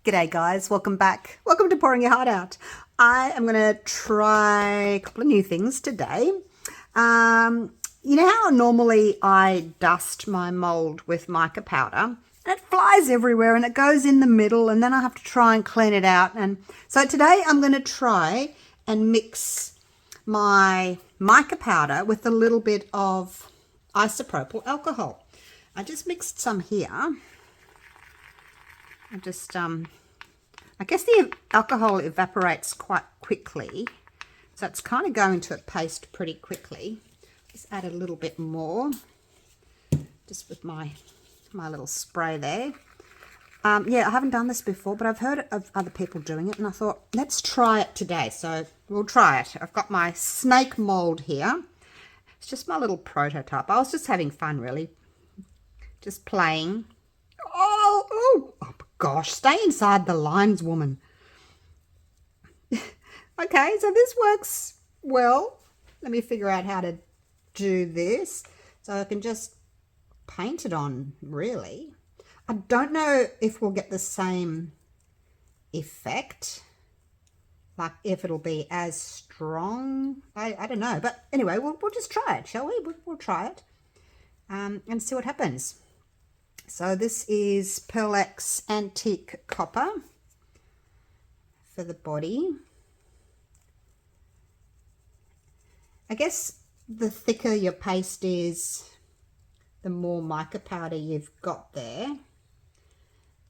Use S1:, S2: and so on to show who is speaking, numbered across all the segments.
S1: G'day guys, welcome back. Welcome to Pouring Your Heart Out. I am going to try a couple of new things today. You know how normally I dust my mold with mica powder and it flies everywhere and it goes in the middle and then I have to try and clean it out. And so today I'm going to try and mix my mica powder with a little bit of isopropyl alcohol. I just mixed some here. I guess the alcohol evaporates quite quickly, so it's kind of going to a paste pretty quickly. Just add a little bit more, just with my little spray there. Yeah, I haven't done this before, but I've heard of other people doing it, and I thought, let's try it today. So we'll try it. I've got my snake mold here. It's just my little prototype. I was just having fun, really, just playing. Oh gosh, stay inside the lines, woman. Okay, so this works well. Let me figure out how to do this. So I can just paint it on, really. I don't know if we'll get the same effect, like if it'll be as strong. I don't know, but anyway, we'll just try it, shall we? We'll try it and see what happens. So this is Pearl X Antique Copper for the body. I guess the thicker your paste is, the more mica powder you've got there.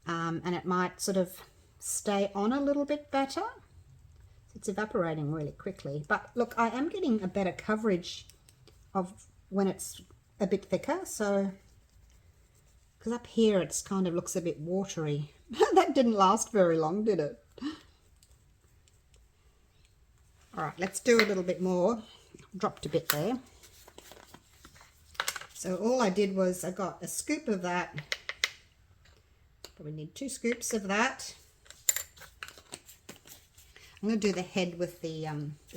S1: And it might sort of stay on a little bit better. It's evaporating really quickly. But look, I am getting a better coverage of when it's a bit thicker. So, because up here it's kind of looks a bit watery. That didn't last very long, did it? All right, let's do a little bit more. Dropped a bit there. So all I did was I got a scoop of that. Probably need 2 scoops of that. I'm going to do the head with the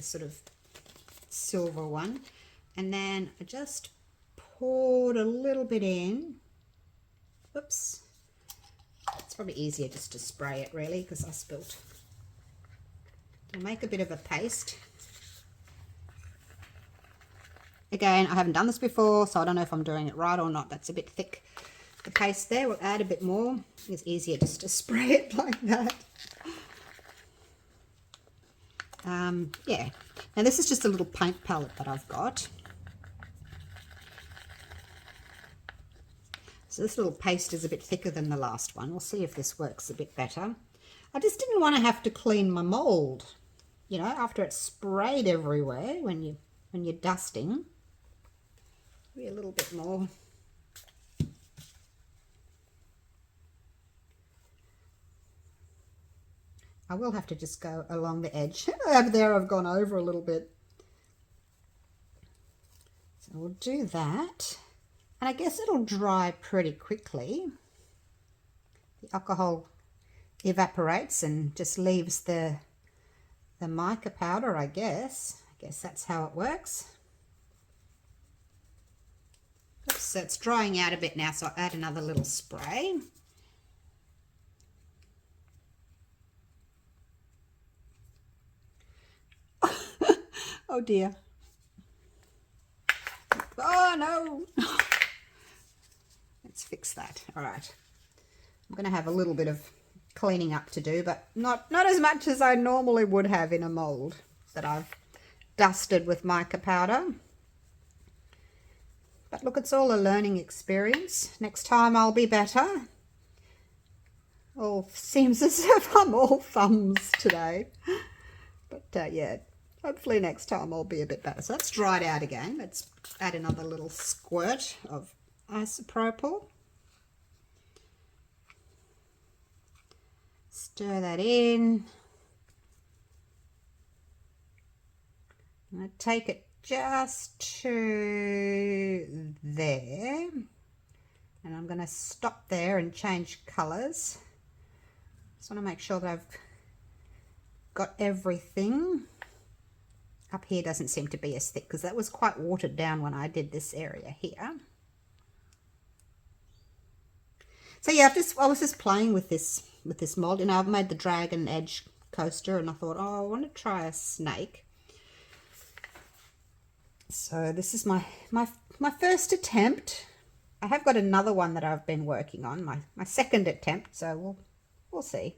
S1: sort of silver one. And then I just poured a little bit in. Oops. It's probably easier just to spray it, really, because I spilt. I'll make a bit of a paste. Again, I haven't done this before, so I don't know if I'm doing it right or not. That's a bit thick, the paste there. We'll add a bit more. It's easier just to spray it like that. Yeah. Now this is just a little paint palette that I've got. So this little paste is a bit thicker than the last one. We'll see if this works a bit better. I just didn't want to have to clean my mold, you know, after it's sprayed everywhere when you're dusting. Maybe a little bit more. I will have to just go along the edge. Over there I've gone over a little bit. So we'll do that. And I guess it'll dry pretty quickly. The alcohol evaporates and just leaves the mica powder, I guess. I guess that's how it works. Oops, so it's drying out a bit now, so I'll add another little spray. Oh dear. Oh no. Let's fix that. All right. I'm going to have a little bit of cleaning up to do, but not as much as I normally would have in a mold that I've dusted with mica powder. But look, it's all a learning experience. Next time I'll be better. All seems as if I'm all thumbs today. But yeah, hopefully next time I'll be a bit better. So that's dried out again. Let's add another little squirt of isopropyl. Stir that in. I'm going to take it just to there. And I'm going to stop there and change colours. Just want to make sure that I've got everything. Up here doesn't seem to be as thick because that was quite watered down when I did this area here. So yeah, I was just playing with this with this mold. You know, I've made the dragon edge coaster, and I thought, oh, I want to try a snake. So this is my first attempt. I have got another one that I've been working on, my second attempt, so we'll see.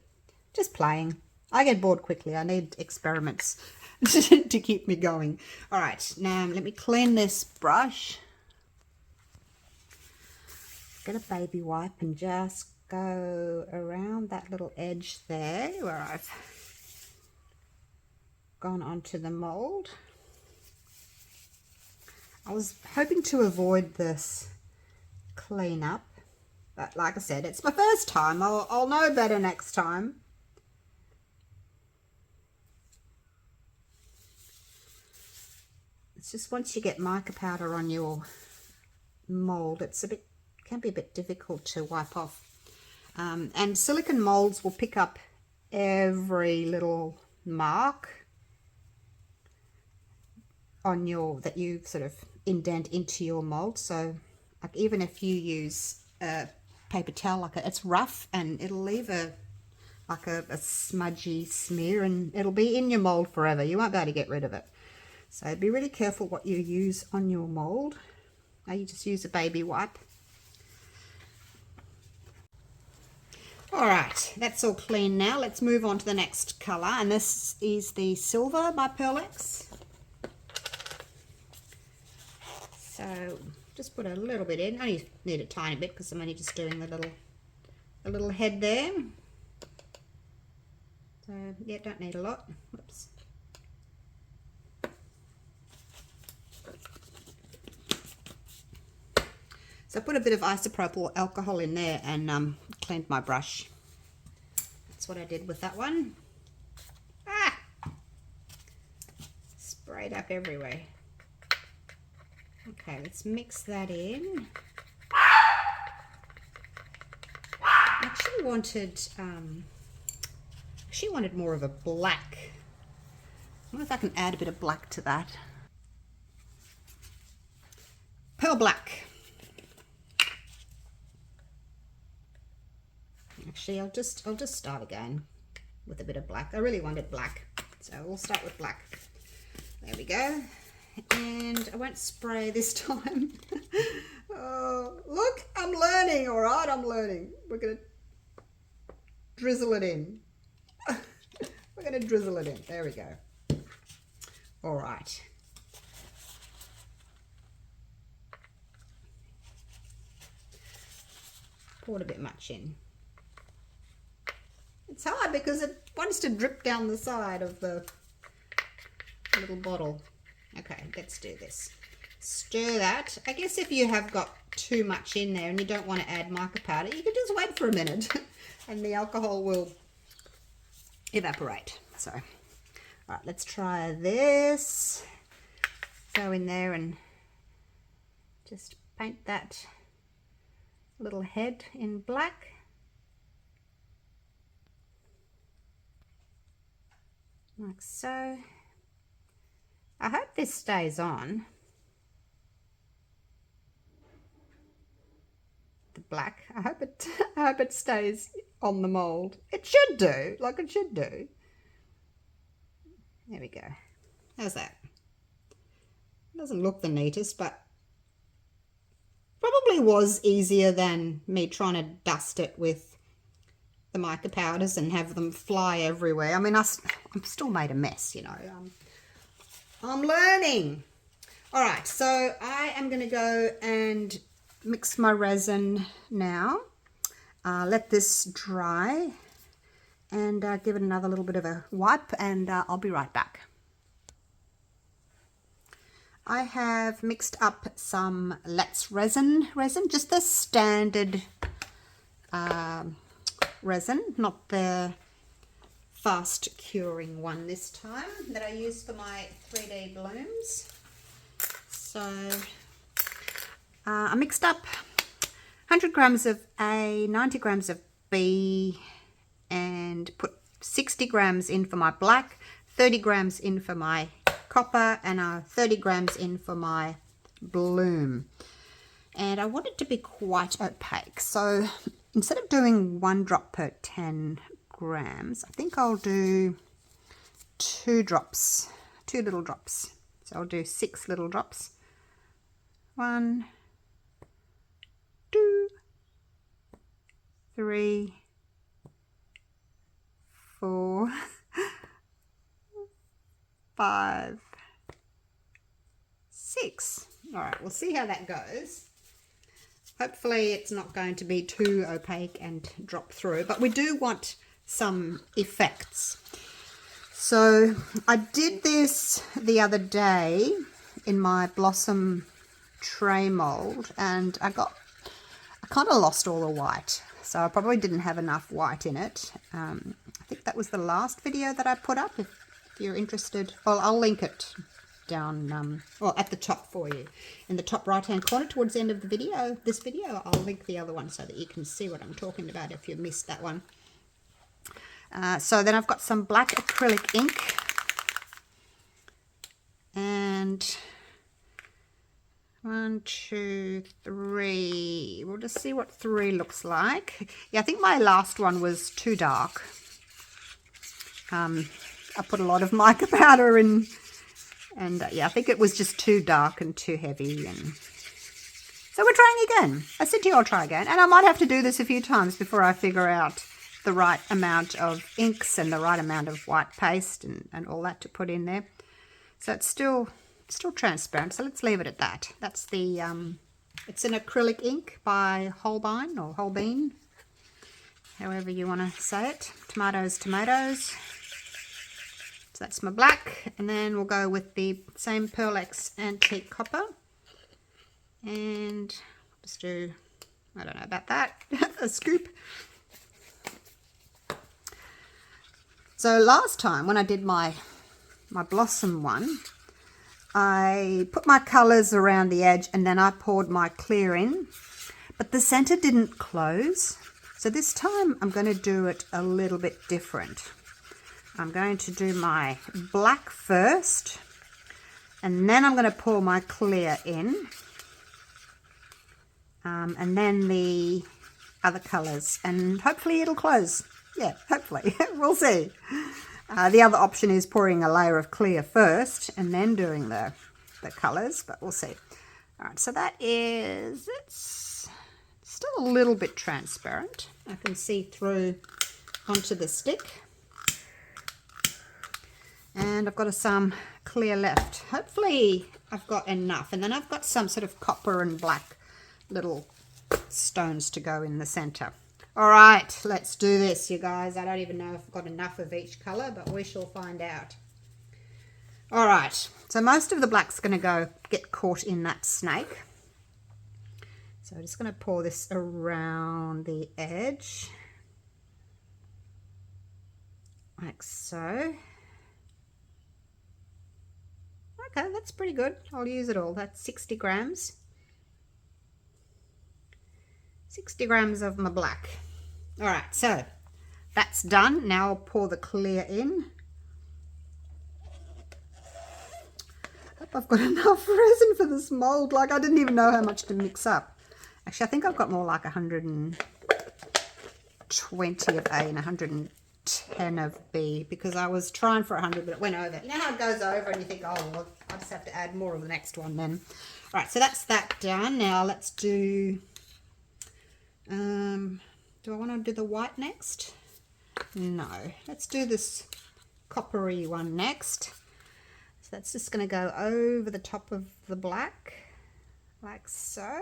S1: Just playing. I get bored quickly. I need experiments to keep me going. All right, now let me clean this brush. Get a baby wipe and just go around that little edge there where I've gone onto the mold. I was hoping to avoid this cleanup, but like I said, it's my first time. I'll know better next time. It's just once you get mica powder on your mold, can be a bit difficult to wipe off. And silicone molds will pick up every little mark on that you sort of indent into your mold. So like even if you use a paper towel, it's rough and it'll leave a smudgy smear, and it'll be in your mold forever. You won't be able to get rid of it. So be really careful what you use on your mold. Now you just use a baby wipe. All right, that's all clean now. Let's move on to the next color, and this is the silver by Pearlex. So just put a little bit in. I only need a tiny bit because I'm only just doing the little head there. So yeah, don't need a lot. Whoops. So I put a bit of isopropyl alcohol in there and cleaned my brush. That's what I did with that one. Ah! Sprayed up everywhere. Okay, let's mix that in. I actually wanted more of a black. I wonder if I can add a bit of black to that. Pearl black. Actually, I'll just start again with a bit of black. I really wanted black, so we'll start with black. There we go. And I won't spray this time. Oh, look, I'm learning, all right, I'm learning. We're going to drizzle it in. We're going to drizzle it in. There we go. All right. Poured a bit much in. It's hard because it wants to drip down the side of the little bottle. Okay, let's do this. Stir that. I guess if you have got too much in there and you don't want to add mica powder, you can just wait for a minute and the alcohol will evaporate. So, all right, let's try this. Go in there and just paint that little head in black. Like so. I hope this stays on. The black. I hope it stays on the mold. It should do. Like it should do. There we go. How's that? Doesn't look the neatest, but probably was easier than me trying to dust it with the mica powders and have them fly everywhere. I mean, I'm still made a mess, you know. I'm learning. All right, so I am going to go and mix my resin now. Let this dry and give it another little bit of a wipe, and I'll be right back. I have mixed up some Let's Resin, just the standard resin, not the fast curing one this time that I use for my 3D blooms. So I mixed up 100 grams of A, 90 grams of B, and put 60 grams in for my black, 30 grams in for my copper, and 30 grams in for my bloom. And I want it to be quite opaque, so instead of doing 1 drop per 10 grams, I think I'll do 2 drops, 2 little drops. So I'll do 6 little drops. 1, 2, 3, 4, 5, 6. All right, we'll see how that goes. Hopefully it's not going to be too opaque and drop through, but we do want some effects. So I did this the other day in my Blossom tray mold, and I kind of lost all the white. So I probably didn't have enough white in it. I think that was the last video that I put up. If you're interested, well, I'll link it down, well, at the top for you. In the top right hand corner towards the end of the video, this video, I'll link the other one so that you can see what I'm talking about if you missed that one. So then I've got some black acrylic ink, and 1, 2, 3. We'll just see what 3 looks like. Yeah, I think my last one was too dark. I put a lot of mica powder in, and yeah, I think it was just too dark and too heavy. And so we're trying again. I said to you I'll try again, and I might have to do this a few times before I figure out the right amount of inks and the right amount of white paste and all that to put in there. So it's still transparent, so let's leave it at that. That's the it's an acrylic ink by Holbein, or Holbein, however you want to say it. Tomatoes. So that's my black, and then we'll go with the same Pearl-Ex Antique Copper, and just do, I don't know about that, a scoop. So last time when I did my Blossom one, I put my colours around the edge and then I poured my clear in, but the centre didn't close. So this time I'm going to do it a little bit different. I'm going to do my black first, and then I'm going to pour my clear in, and then the other colours, and hopefully it'll close. Yeah, hopefully. We'll see. The other option is pouring a layer of clear first and then doing the colours, but we'll see. All right, so that is, it's still a little bit transparent. I can see through onto the stick. And I've got some clear left. Hopefully I've got enough. And then I've got some sort of copper and black little stones to go in the centre. All right, let's do this, you guys. I don't even know if I've got enough of each colour, but we shall find out. All right, so most of the black's going to get caught in that snake. So I'm just going to pour this around the edge, like so. Okay, that's pretty good. I'll use it all. That's 60 grams. 60 grams of my black. All right, so that's done. Now I'll pour the clear in. Hope I've got enough resin for this mold. Like, I didn't even know how much to mix up. Actually, I think I've got more like 120 of A and 110 of B, because I was trying for 100, but it went over. You know how it goes over and you think, oh, well, I just have to add more of the next one then. All right, so that's that done. Now let's do... do I want to do the white next? No. Let's do this coppery one next. So that's just going to go over the top of the black, like so.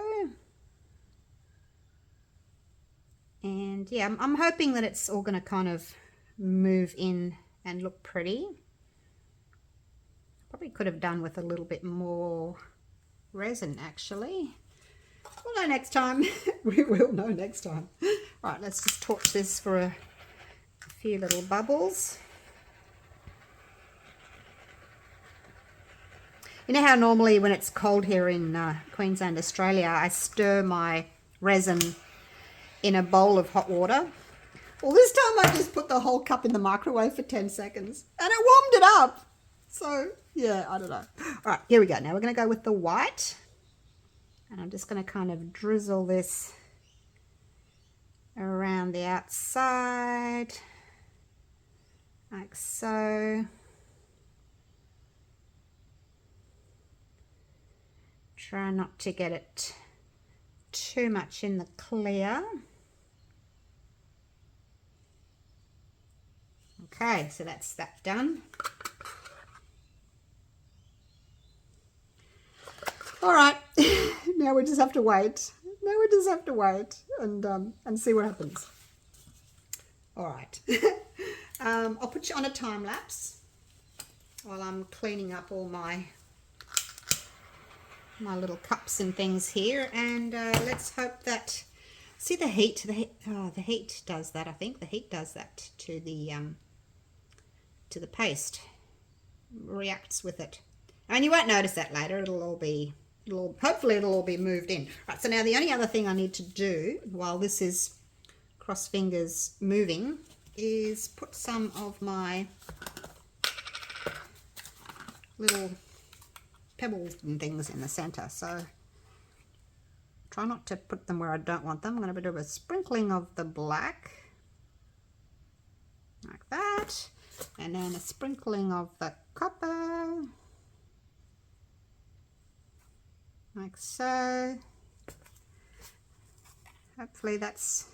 S1: And yeah, I'm hoping that it's all going to kind of move in and look pretty. Probably could have done with a little bit more resin, actually. We'll know next time. We will know next time. Right, let's just torch this for a few little bubbles. You know how normally when it's cold here in Queensland, Australia, I stir my resin in a bowl of hot water? Well, this time I just put the whole cup in the microwave for 10 seconds and it warmed it up. So, yeah, I don't know. All right, here we go. Now we're going to go with the white. And I'm just going to kind of drizzle this around the outside, like so. Try not to get it too much in the clear. Okay, so that's that done. All right, now we just have to wait. And see what happens. All right, I'll put you on a time lapse while I'm cleaning up all my little cups and things here, and let's hope that, see the heat does that. I think the heat does that to the paste, reacts with it, and you won't notice that later. Hopefully it'll all be moved in. Right, so now the only other thing I need to do while this is, cross fingers, moving, is put some of my little pebbles and things in the center. So try not to put them where I don't want them. I'm going to do a sprinkling of the black like that, and then a sprinkling of the copper like so. Hopefully that's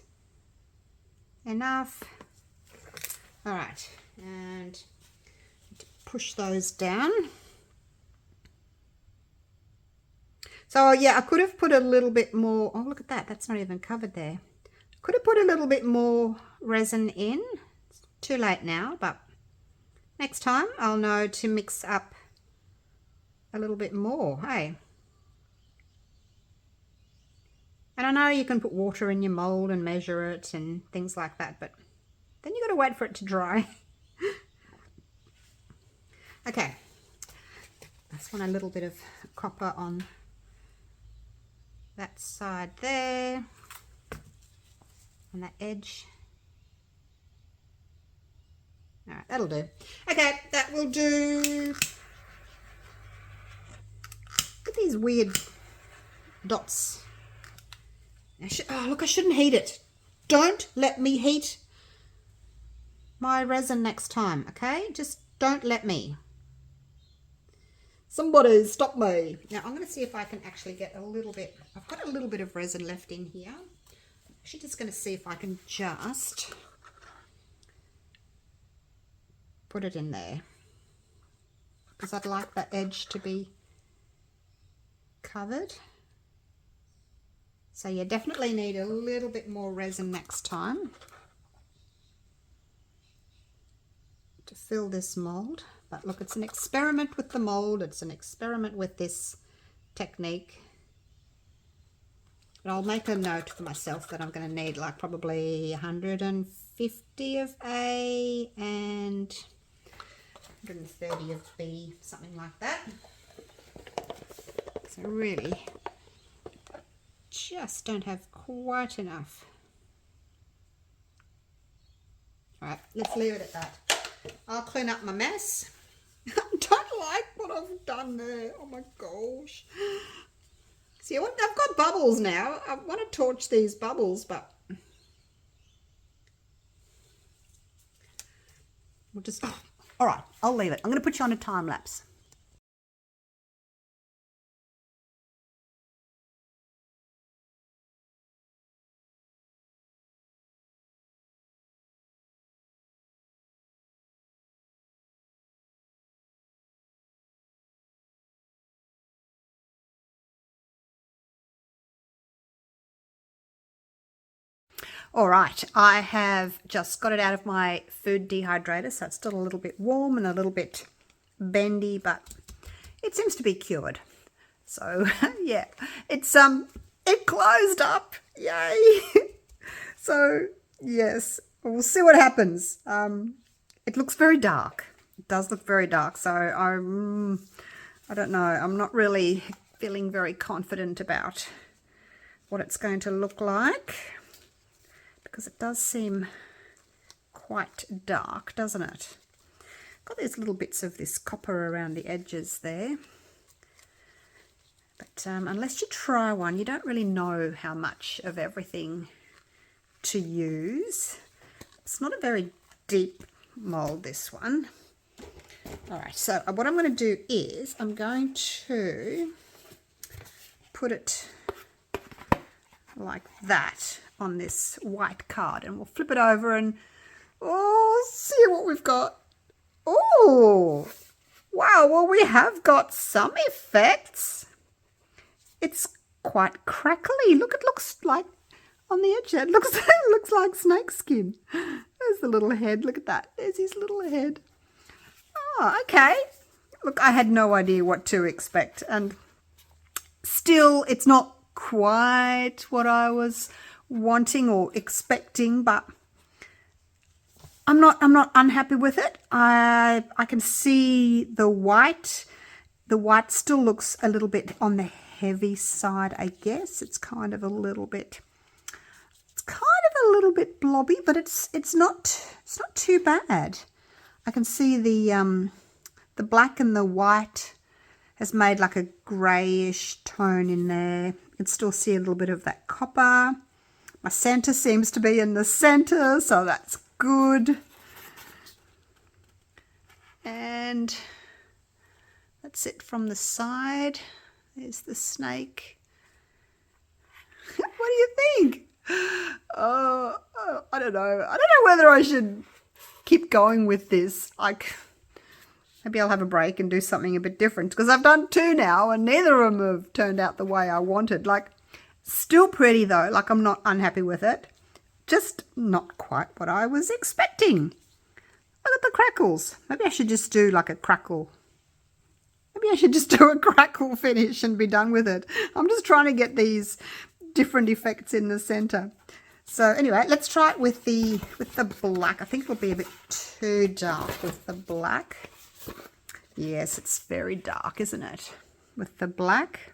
S1: enough. All right, and push those down. So yeah, I could have put a little bit more. Oh, look at that. That's not even covered there. Could have put a little bit more resin in. It's too late now, but next time I'll know to mix up a little bit more, hey? And I know you can put water in your mold and measure it and things like that, but then you got to wait for it to dry. Okay. I just want a little bit of copper on that side there, on that edge. All right, that'll do. Okay, that will do. Look at these weird dots. Oh, look, I shouldn't heat it. Don't let me heat my resin next time, okay? Just don't let me. Somebody stop me. Now I'm going to see if I can actually get a little bit. I've got a little bit of resin left in here. I'm actually just going to see if I can just put it in there, because I'd like that edge to be covered. So you definitely need a little bit more resin next time to fill this mold. But look, it's an experiment with the mold. It's an experiment with this technique. But I'll make a note for myself that I'm going to need like probably 150 of A and 130 of B, something like that. So really just don't have quite enough. All right, let's leave it at that. I'll clean up my mess. I don't like what I've done there. Oh my gosh. See, I've got bubbles now. I want to torch these bubbles, but we'll just, oh, all right, I'll leave it. I'm going to put you on a time lapse. All right, I have just got it out of my food dehydrator, so it's still a little bit warm and a little bit bendy, but it seems to be cured. So yeah, it's it closed up, yay! So yes, we'll see what happens. It looks very dark. It does look very dark, so I don't know. I'm not really feeling very confident about what it's going to look like, because it does seem quite dark, doesn't it? Got these little bits of this copper around the edges there. But unless you try one, you don't really know how much of everything to use. It's not a very deep mold, this one. All right, so what I'm going to do is I'm going to put it like that on this white card, and we'll flip it over and see what we've got. Oh, wow, well, we have got some effects. It's quite crackly. Look, it looks like on the edge there, it looks like snake skin. There's the little head. Look at that. There's his little head. Oh, okay. Look, I had no idea what to expect, and still it's not quite what I was wanting or expecting, but I'm not unhappy with it. I can see the white. The white still looks a little bit on the heavy side, I guess. It's kind of a little bit blobby, but it's not too bad. I can see the black and the white has made like a grayish tone in there. You can still see a little bit of that copper. My center seems to be in the center, so that's good. And that's it from the side. There's the snake. What do you think? Oh, I don't know. I don't know whether I should keep going with this. Like, maybe I'll have a break and do something a bit different, because I've done 2 now and neither of them have turned out the way I wanted. Like, still pretty though. Like, I'm not unhappy with it. Just not quite what I was expecting. Look at the crackles. Maybe I should just do like a crackle. Maybe I should just do a crackle finish and be done with it. I'm just trying to get these different effects in the center. So anyway, let's try it with the black. I think it'll be a bit too dark with the black. Yes, it's very dark, isn't it? With the black.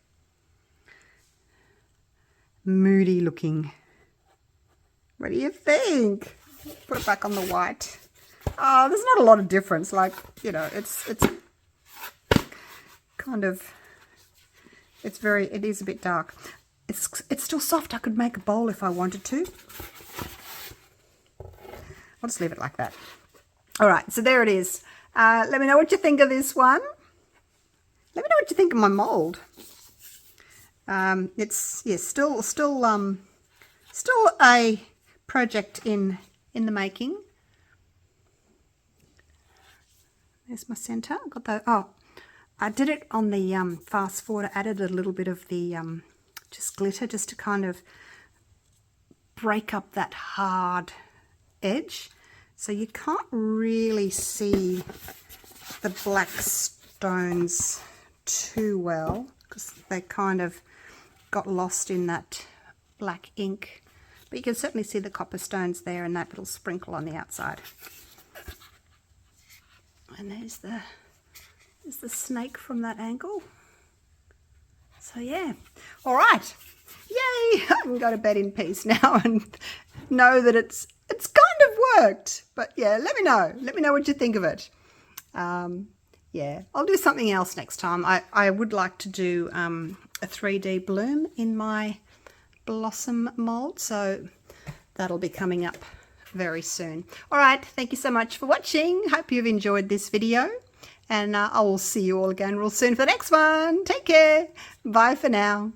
S1: Moody looking. What do you think? Put it back on the white. Oh, there's not a lot of difference. Like, you know, it's kind of, it is a bit dark. It's still soft. I could make a bowl if I wanted to. I'll just leave it like that. All right, so there it is. Let me know what you think of this one. Let me know what you think of my mold. It's still a project in the making. There's my center. I got the I did it on the fast forward. I added a little bit of the just glitter, just to kind of break up that hard edge, so you can't really see the black stones too well, because they kind of got lost in that black ink. But you can certainly see the copper stones there and that little sprinkle on the outside. And there's the snake from that angle. So yeah, all right, yay! I can go to bed in peace now and know that it's kind of worked. But yeah, let me know what you think of it. Yeah, I'll do something else next time. I would like to do a 3D bloom in my blossom mold, so that'll be coming up very soon. All right, thank you so much for watching. Hope you've enjoyed this video, and I will see you all again real soon for the next one. Take care. Bye for now.